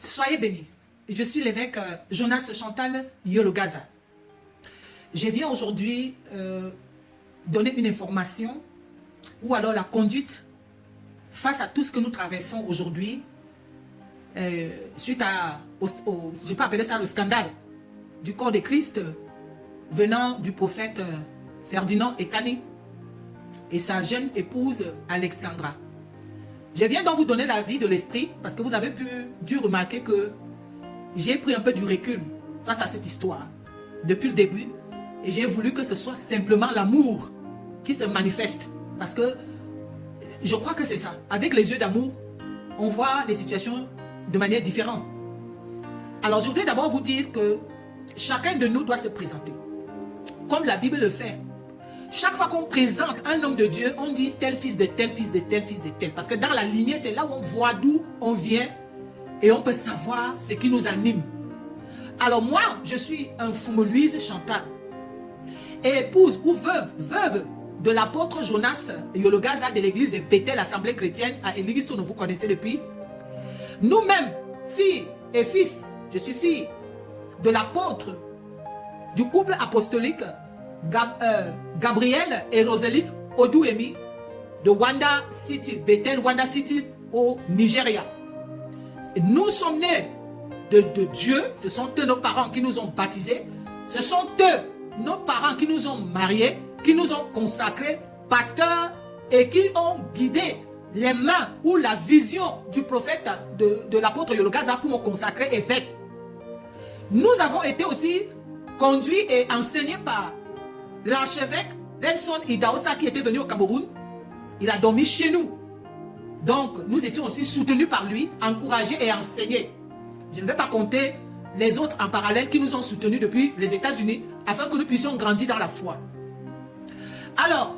Soyez bénis. Je suis l'évêque Jonas Chantal Yologaza. Je viens aujourd'hui donner une information ou alors la conduite face à tout ce que nous traversons aujourd'hui suite à, je peux appeler ça le scandale du corps de Christ venant du prophète Ferdinand Ekane et sa jeune épouse Alexandra. Je viens donc vous donner l'avis de l'esprit parce que vous avez dû remarquer que j'ai pris un peu du recul face à cette histoire depuis le début et j'ai voulu que ce soit simplement l'amour qui se manifeste parce que je crois que c'est ça. Avec les yeux d'amour, on voit les situations de manière différente. Alors je voudrais d'abord vous dire que chacun de nous doit se présenter comme la Bible le fait. Chaque fois qu'on présente un homme de Dieu, on dit tel fils de tel, fils de tel, fils de tel. Parce que dans la lignée, c'est là où on voit d'où on vient et on peut savoir ce qui nous anime. Alors moi, je suis un Fumo-Louise Chantal, et épouse ou veuve de l'apôtre Jonas Yologaza de l'église de Bethel, l'Assemblée chrétienne à Eligisono, vous connaissez depuis. Nous-mêmes, filles et fils, je suis fille de l'apôtre du couple apostolique Gabriel et Rosalie Odouemi de Wanda City, Bethel Wanda City au Nigeria. Et nous sommes nés de Dieu, ce sont eux nos parents qui nous ont baptisés, ce sont eux nos parents qui nous ont mariés, qui nous ont consacrés pasteurs et qui ont guidé les mains ou la vision du prophète de l'apôtre Yologaza pour me consacrer évêque. Nous avons été aussi conduits et enseignés par l'archevêque Benson Idaosa qui était venu au Cameroun. Il a dormi chez nous. Donc, nous étions aussi soutenus par lui, encouragés et enseignés. Je ne vais pas compter les autres en parallèle qui nous ont soutenus depuis les États-Unis afin que nous puissions grandir dans la foi. Alors,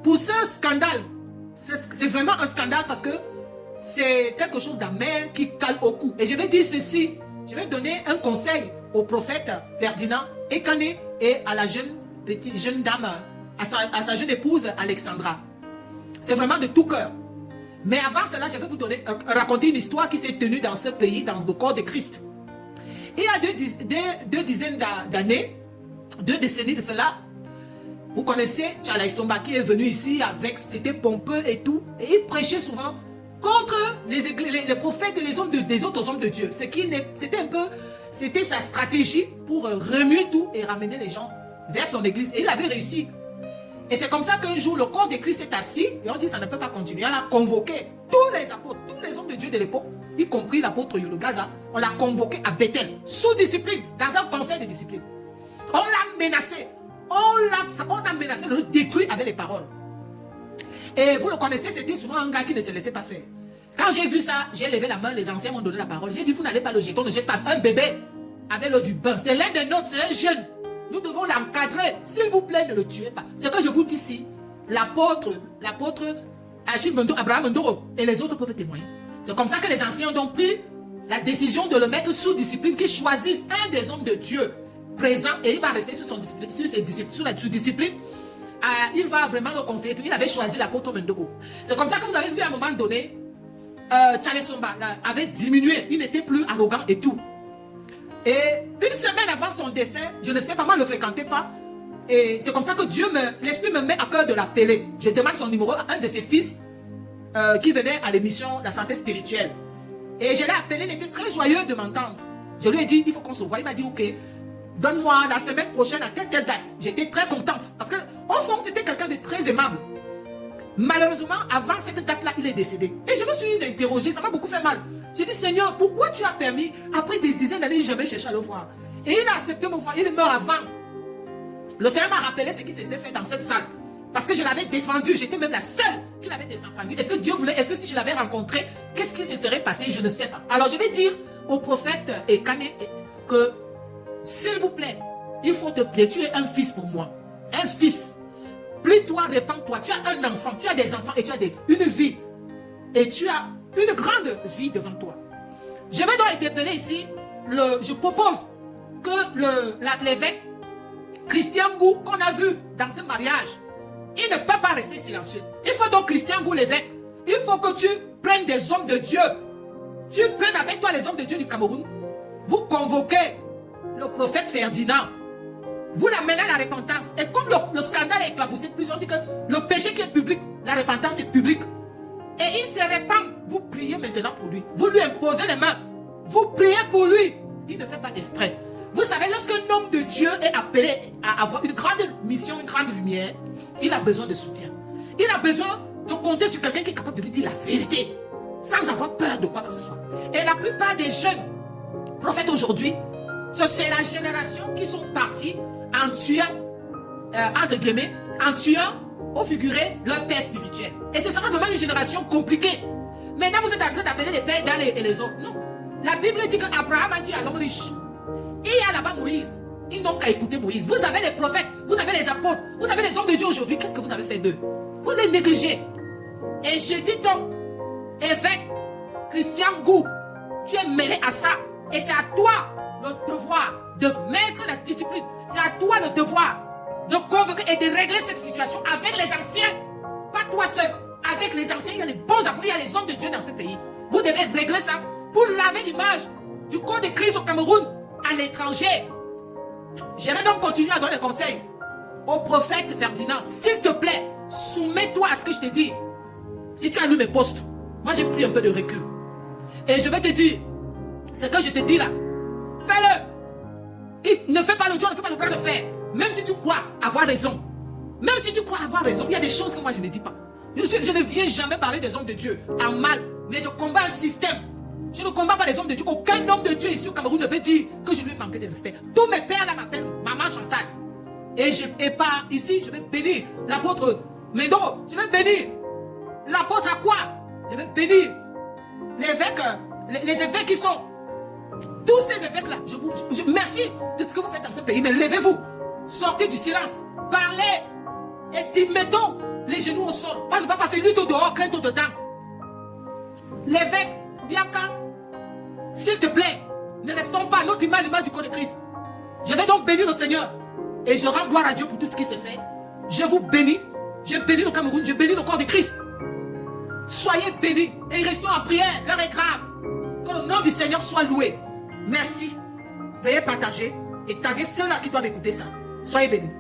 pour ce scandale, c'est vraiment un scandale parce que c'est quelque chose d'amer qui cale au cou. Et je vais dire ceci, je vais donner un conseil au prophète Ferdinand Ekane et à la jeune dame, à sa jeune épouse Alexandra. C'est vraiment de tout cœur. Mais avant cela, je vais vous raconter une histoire qui s'est tenue dans ce pays, dans le corps de Christ. Il y a deux dizaines d'années, 2 décennies de cela, vous connaissez Tchala Isomba qui est venu ici avec, c'était pompeux et tout, et il prêchait souvent contre les prophètes et des autres hommes de Dieu. C'était sa stratégie pour remuer tout et ramener les gens vers son église. Et il avait réussi. Et c'est comme ça qu'un jour, le corps de Christ s'est assis et on dit ça ne peut pas continuer. On a convoqué tous les apôtres, tous les hommes de Dieu de l'époque, y compris l'apôtre Yologaza. On l'a convoqué à Bethel, sous discipline, dans un conseil de discipline. On l'a menacé. On a menacé de le détruire avec les paroles. Et vous le connaissez, c'était souvent un gars qui ne se laissait pas faire. Quand j'ai vu ça, j'ai levé la main, les anciens m'ont donné la parole. J'ai dit, vous n'allez pas le jeter, on ne jette pas un bébé avec l'eau du bain. C'est l'un des nôtres, c'est un jeune. Nous devons l'encadrer. S'il vous plaît, ne le tuez pas. C'est que je vous dis ici, l'apôtre Achille Mendo, Abraham Mendoro et les autres peuvent témoigner. C'est comme ça que les anciens ont pris la décision de le mettre sous discipline, qu'ils choisissent un des hommes de Dieu présent et il va rester sous la discipline. Il va vraiment le conseiller. Il avait choisi l'apôtre Mendoro. C'est comme ça que vous avez vu à un moment donné, Tchala Isomba avait diminué. Il n'était plus arrogant et tout. Et une semaine avant son décès, je ne sais pas, moi je ne le fréquentais pas. Et c'est comme ça que l'esprit me met à cœur de l'appeler. Je demande son numéro à un de ses fils qui venait à l'émission La Santé Spirituelle. Et je l'ai appelé, il était très joyeux de m'entendre. Je lui ai dit, il faut qu'on se voie. Il m'a dit, ok, donne-moi la semaine prochaine à telle date. J'étais très contente. Parce qu'au fond, c'était quelqu'un de très aimable. Malheureusement, avant cette date-là, il est décédé. Et je me suis interrogée, ça m'a beaucoup fait mal. J'ai dit, Seigneur, pourquoi tu as permis, après des dizaines d'années, je n'ai jamais cherché à le voir. Et il a accepté me voir, il meurt avant. Le Seigneur m'a rappelé ce qui s'était fait dans cette salle. Parce que je l'avais défendu, j'étais même la seule qui l'avait défendu. Est-ce que Dieu voulait, est-ce que si je l'avais rencontré, qu'est-ce qui se serait passé? Je ne sais pas. Alors je vais dire au prophète Ekane que, s'il vous plaît, il faut te plier, tu es un fils pour moi. Un fils. Plie-toi, répands-toi. Tu as un enfant, tu as des enfants et tu as une vie. Et tu as une grande vie devant toi. Je vais donc interpeller ici, je propose que l'évêque Christian Gou, qu'on a vu dans ce mariage, il ne peut pas rester silencieux. Il faut donc Christian Gou l'évêque, il faut que tu prennes des hommes de Dieu Tu prends avec toi les hommes de Dieu du Cameroun. Vous convoquez le prophète Ferdinand. Vous l'amenez à la repentance. Et comme le scandale est éclaboussé, plusieurs disent que le péché qui est public, la repentance est publique. Et il se répand. Vous priez maintenant pour lui. Vous lui imposez les mains. Vous priez pour lui. Il ne fait pas exprès. Vous savez, lorsqu'un homme de Dieu est appelé à avoir une grande mission, une grande lumière, il a besoin de soutien. Il a besoin de compter sur quelqu'un qui est capable de lui dire la vérité, sans avoir peur de quoi que ce soit. Et la plupart des jeunes prophètes aujourd'hui, c'est la génération qui sont partis en tuant, entre guillemets, en tuant au figuré leur père spirituel. Et ce sera vraiment une génération compliquée. Maintenant, vous êtes en train d'appeler les pères dans et les autres. Non. La Bible dit qu'Abraham a dit à l'homme riche. Et il y a là-bas Moïse. Ils n'ont qu'à écouter Moïse. Vous avez les prophètes, vous avez les apôtres, vous avez les hommes de Dieu aujourd'hui. Qu'est-ce que vous avez fait d'eux? Vous les négligez. Et je dis donc, évêque Christian Gou, tu es mêlé à ça. Et c'est à toi le devoir de mettre la discipline. C'est à toi le devoir de convoquer et de régler cette situation avec les anciens. Pas toi seul. Avec les anciens, il y a les bons apôtres, il y a les hommes de Dieu dans ce pays. Vous devez régler ça pour laver l'image du corps de Christ au Cameroun, à l'étranger. Je vais donc continuer à donner des conseils au prophète Ferdinand. S'il te plaît, soumets-toi à ce que je te dis. Si tu as lu mes posts, moi j'ai pris un peu de recul. Et je vais te dire, ce que je te dis là, fais-le. Ne fais pas le Dieu, ne fais pas le bras de fer. Même si tu crois avoir raison. Même si tu crois avoir raison, il y a des choses que moi je ne dis pas. Je ne viens jamais parler des hommes de Dieu en mal, mais je combats un système. Je ne combats pas les hommes de Dieu. Aucun homme de Dieu ici au Cameroun ne peut dire que je lui ai manqué de respect. Tous mes pères là m'appellent Maman Chantal. Et par ici, je vais bénir l'apôtre Médo. Je vais bénir l'apôtre Aqua. Je vais bénir l'évêque, les évêques qui sont. Tous ces évêques là, merci de ce que vous faites dans ce pays. Mais levez-vous, sortez du silence, parlez et mettons les genoux au sol. On ne va pas faire lutte au dehors, crainte au dedans. L'évêque Bianca, s'il te plaît, ne restons pas à notre image, l'image du corps de Christ. Je vais donc bénir le Seigneur. Et je rends gloire à Dieu pour tout ce qui s'est fait. Je vous bénis. Je bénis le Cameroun. Je bénis le corps de Christ. Soyez bénis. Et restons en prière. L'heure est grave. Que le nom du Seigneur soit loué. Merci. Veuillez partager et taguer ceux-là qui doivent écouter ça. Soyez bénis.